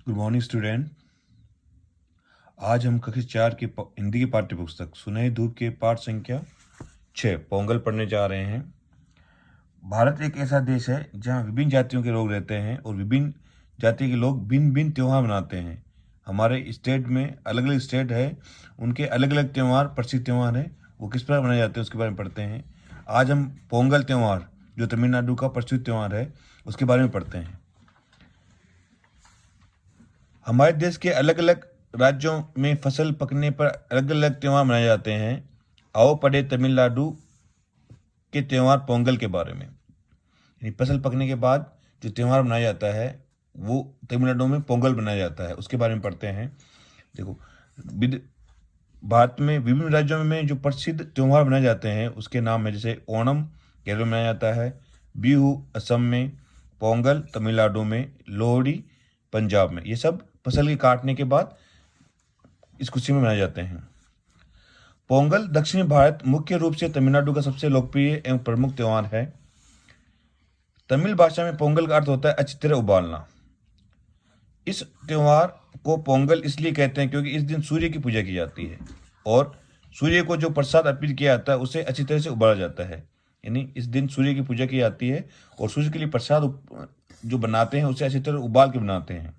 Good morning student. आज हम कक्षा 4 की हिंदी की पाठ्य पुस्तक सुनहरी धूप के पाठ संख्या 6 पोंगल पढ़ने जा रहे हैं। भारत एक ऐसा देश है जहाँ विभिन्न जातियों के लोग रहते हैं और विभिन्न जाति के लोग भिन्न भिन्न त्यौहार मनाते हैं। हमारे स्टेट में अलग अलग स्टेट है, उनके अलग अलग त्यौहार, प्रसिद्ध त्यौहार हैं, वो किस प्रकार मनाए जाते हैं उसके बारे में पढ़ते हैं। आज हम पोंगल त्यौहार, जो तमिलनाडु का प्रसिद्ध त्यौहार है, उसके बारे में पढ़ते हैं। हमारे देश के अलग अलग राज्यों में फसल पकने पर अलग अलग त्यौहार मनाए जाते हैं। आओ पढ़े तमिलनाडु के त्यौहार पोंगल के बारे में। यानी फसल पकने के बाद जो त्यौहार मनाया जाता है वो तमिलनाडु में पोंगल मनाया जाता है, उसके बारे में पढ़ते हैं। देखो, भारत में विभिन्न राज्यों में जो प्रसिद्ध त्यौहार मनाए जाते हैं उसके नाम है, जैसे ओणम केरल में मनाया जाता है, बिहू असम में, पोंगल तमिलनाडु में, लोहड़ी पंजाब में। ये सब फसल के काटने के बाद इस खुशी में मनाए जाते हैं। पोंगल दक्षिणी भारत, मुख्य रूप से तमिलनाडु का सबसे लोकप्रिय एवं प्रमुख त्यौहार है। तमिल भाषा में पोंगल का अर्थ होता है अच्छी तरह उबालना। इस त्यौहार को पोंगल इसलिए कहते हैं क्योंकि इस दिन सूर्य की पूजा की जाती है और सूर्य को जो प्रसाद अर्पित किया जाता है उसे अच्छी तरह से उबाला जाता है। यानी इस दिन सूर्य की पूजा की जाती है और सूर्य के लिए प्रसाद जो बनाते हैं उसे अच्छी तरह उबाल के बनाते हैं।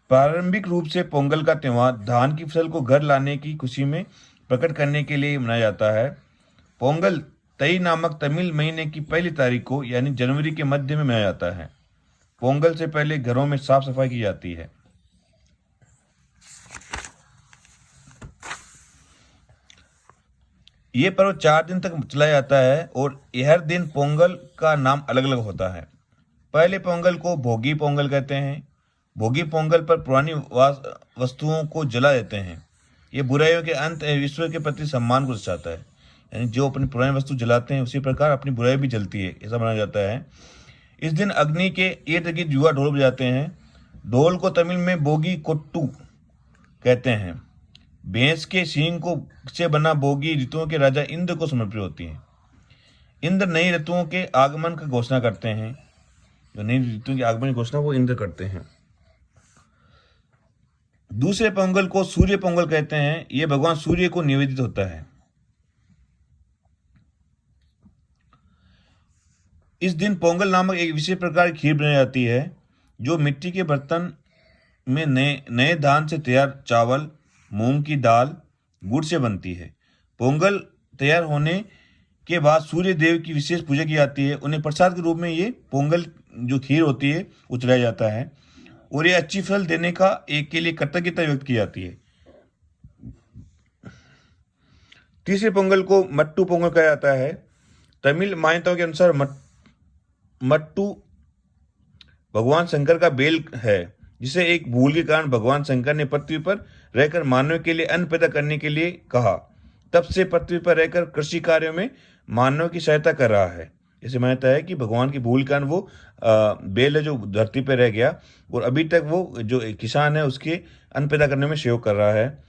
प्रारंभिक रूप से पोंगल का त्यौहार धान की फसल को घर लाने की खुशी में प्रकट करने के लिए मनाया जाता है। पोंगल तई नामक तमिल महीने की पहली तारीख को यानी जनवरी के मध्य में मनाया जाता है। पोंगल से पहले घरों में साफ सफाई की जाती है। ये पर्व 4 दिन तक चलाया जाता है और हर दिन पोंगल का नाम अलग अलग होता है। पहले पोंगल को भोगी पोंगल कहते हैं। भोगी पोंगल पर पुरानी वस्तुओं को जला देते हैं। ये बुराइयों के अंत एवं ईश्वर के प्रति सम्मान को दर्शाता है। यानी जो अपनी पुरानी वस्तु जलाते हैं उसी प्रकार अपनी बुराई भी जलती है, ऐसा माना जाता है। इस दिन अग्नि के इर्द गिर्द युवा ढोल बजाते हैं। ढोल को तमिल में बोगी कोट्टू कहते हैं। भैंस के सींग को से बना बोगी ऋतुओं के राजा इंद्र को समर्पित होती है। इंद्र नई ऋतुओं के आगमन की घोषणा करते हैं। जो नई ऋतुओं के आगमन की घोषणा वो इंद्र करते हैं। दूसरे पोंगल को सूर्य पोंगल कहते हैं। यह भगवान सूर्य को निवेदित होता है। इस दिन पोंगल नामक एक विशेष प्रकार की खीर बनाई जाती है जो मिट्टी के बर्तन में नए धान से तैयार चावल, मूंग की दाल, गुड़ से बनती है। पोंगल तैयार होने के बाद सूर्य देव की विशेष पूजा की जाती है। उन्हें प्रसाद के रूप में ये पोंगल जो खीर होती है वो चढ़ाया जाता है और ये अच्छी फल देने का एक के लिए कृतज्ञता व्यक्त की जाती है। तीसरे पोंगल को मट्टू पोंगल कहा जाता है। तमिल मान्यताओं के अनुसार मट्टू भगवान शंकर का बेल है, जिसे एक भूल के कारण भगवान शंकर ने पृथ्वी पर रहकर मानव के लिए अन्न पैदा करने के लिए कहा। तब से पृथ्वी पर रहकर कृषि कार्यों में मानव की सहायता कर रहा है। ऐसे मान्यता है कि भगवान की भूल के कारण वो बेल है जो धरती पर रह गया और अभी तक वो जो किसान है उसके अन्न पैदा करने में सहयोग कर रहा है।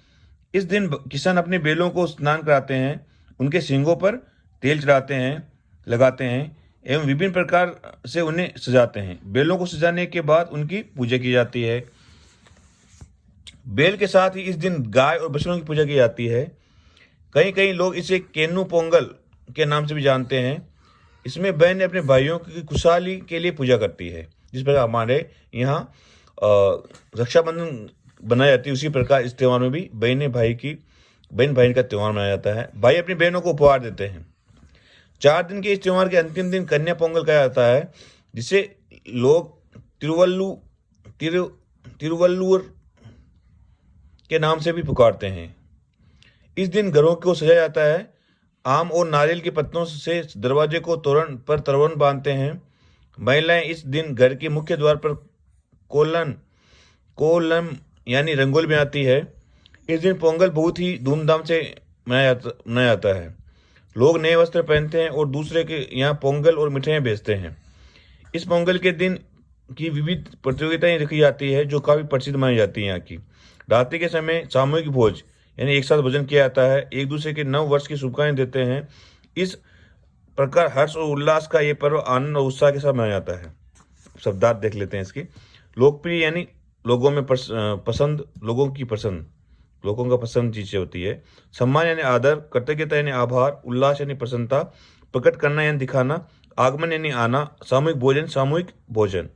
इस दिन किसान अपने बेलों को स्नान कराते हैं, उनके सींगों पर तेल चढ़ाते हैं, लगाते हैं एवं विभिन्न प्रकार से उन्हें सजाते हैं। बेलों को सजाने के बाद उनकी पूजा की जाती है। बेल के साथ ही इस दिन गाय और बछड़ों की पूजा की जाती है। कई लोग इसे केन्नू पोंगल के नाम से भी जानते हैं। इसमें बहनें अपने भाइयों की खुशहाली के लिए पूजा करती है। जिस प्रकार हमारे यहाँ रक्षाबंधन बनाई जाती है, उसी प्रकार इस त्यौहार में भी बहन भाई का त्यौहार मनाया जाता है। भाई अपनी बहनों को उपहार देते हैं। 4 दिन के इस त्यौहार के अंतिम दिन कन्या पोंगल कहा जाता है, जिसे लोग तिरुवल्लुवर के नाम से भी पुकारते हैं। इस दिन घरों को सजाया जाता है। आम और नारियल के पत्तों से दरवाजे को तोरण बांधते हैं। महिलाएं इस दिन घर के मुख्य द्वार पर कोलम यानी रंगोली बनाती है। इस दिन पोंगल बहुत ही धूमधाम से मनाया जाता है। लोग नए वस्त्र पहनते हैं और दूसरे के यहाँ पोंगल और मिठाइयाँ बेचते हैं। इस पोंगल के दिन की विविध प्रतियोगिताएं रखी जाती है जो काफ़ी प्रसिद्ध मानी जाती है यहाँ की। रात्रि के समय सामूहिक भोज यानी एक साथ भोजन किया जाता है। एक दूसरे के नव वर्ष की शुभकामनाएं देते हैं। इस प्रकार हर्ष और उल्लास का ये पर्व आनंद और उत्साह के साथ मनाया जाता है। शब्दार्थ देख लेते हैं इसकी। लोकप्रिय यानी लोगों में पसंद, लोगों की पसंद, लोगों का पसंद चीजें होती है। सम्मान यानी आदर, कृतज्ञता यानी आभार, उल्लास यानी प्रसन्नता, प्रकट करना यानी दिखाना, आगमन यानी आना, सामूहिक भोजन, सामूहिक भोजन।